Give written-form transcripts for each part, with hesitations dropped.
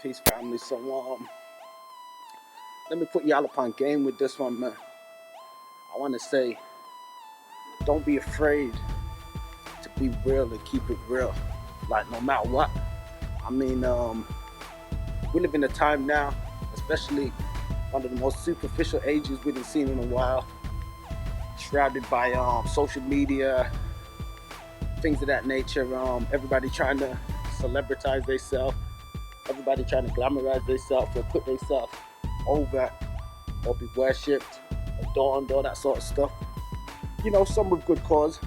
Peace, family. So let me put y'all up on game with this one, man. I want to say, don't be afraid to be real and keep it real, like no matter what. I mean, we live in a time now, especially one of the most superficial ages we've seen in a while, shrouded by social media, things of that nature. Everybody trying to celebritize themselves, everybody trying to glamorize themselves or put themselves over or be worshipped, adorned, all that sort of stuff. You know, some with good cause,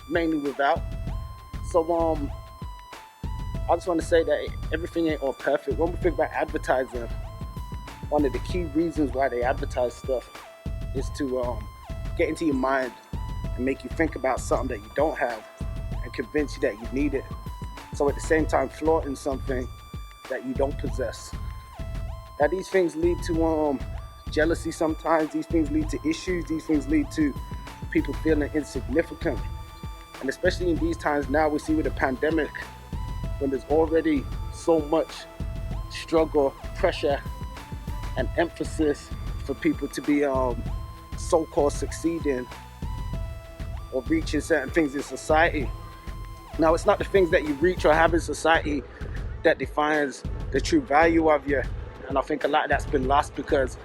mainly without. So I just want to say that everything ain't all perfect. When we think about advertising, one of the key reasons why they advertise stuff is to get into your mind and make you think about something that you don't have and convince you that you need it. So at the same time flaunting something that you don't possess. Now these things lead to jealousy sometimes, these things lead to issues, these things lead to people feeling insignificant. And especially in these times now, we see with the pandemic, when there's already so much struggle, pressure, and emphasis for people to be so-called succeeding or reaching certain things in society. Now, it's not the things that you reach or have in society that defines the true value of you. And I think a lot of that's been lost because,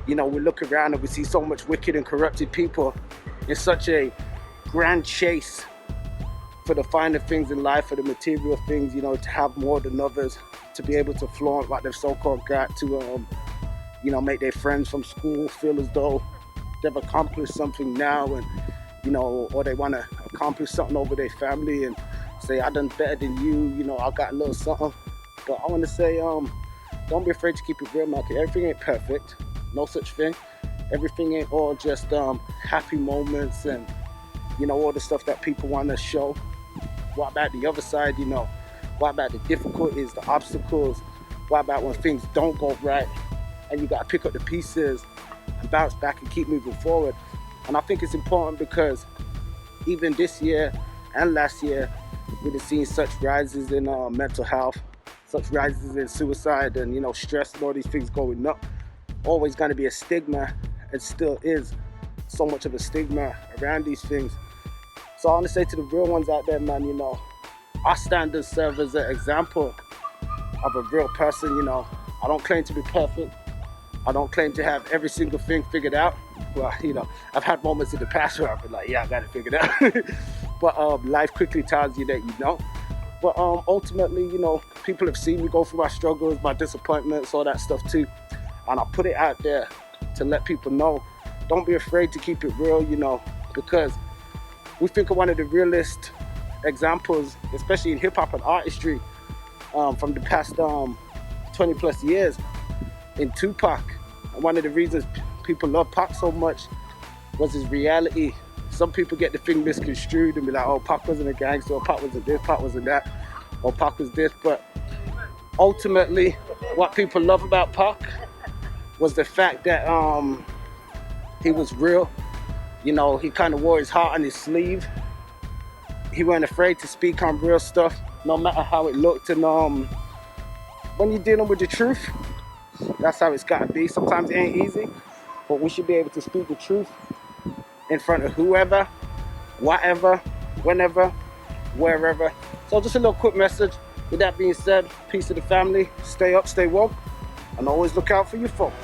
you know, we look around and we see so much wicked and corrupted people in such a grand chase for the finer things in life, for the material things, you know, to have more than others, to be able to flaunt what they've so-called got, to, you know, make their friends from school feel as though they've accomplished something now, and, you know, or they want to accomplish something over their family and say, I done better than you know, I got a little something. But I want to say, don't be afraid to keep it real, man. Everything ain't perfect, no such thing. Everything ain't all just happy moments and, you know, all the stuff that people want to show. What about the other side, you know? What about the difficulties, the obstacles? What about when things don't go right and you got to pick up the pieces and bounce back and keep moving forward? And I think it's important because even this year and last year, we've seen such rises in mental health, such rises in suicide and, you know, stress and all these things going up. Always going to be a stigma, and still is so much of a stigma around these things. So I want to say to the real ones out there, man, you know, our standards serve as an example of a real person. You know, I don't claim to be perfect. I don't claim to have every single thing figured out. Well, you know, I've had moments in the past where I've been like, yeah, I got it figured out. But life quickly tells you that you don't. But ultimately, you know, people have seen me go through my struggles, my disappointments, all that stuff too. And I put it out there to let people know, don't be afraid to keep it real, you know, because we think of one of the realest examples, especially in hip hop and artistry, from the past 20 plus years, in Tupac. And one of the reasons people love Pac so much was his reality. Some people get the thing misconstrued and be like, oh, Pac wasn't a gangster, or Pac wasn't this, Pac wasn't that, or Pac was this. But ultimately, what people love about Pac was the fact that he was real. You know, he kind of wore his heart on his sleeve. He wasn't afraid to speak on real stuff, no matter how it looked. And when you're dealing with the truth, that's how it's got to be. Sometimes it ain't easy, but we should be able to speak the truth in front of whoever, whatever, whenever, wherever. So just a little quick message. With that being said, peace to the family. Stay up, stay woke, and always look out for your folks.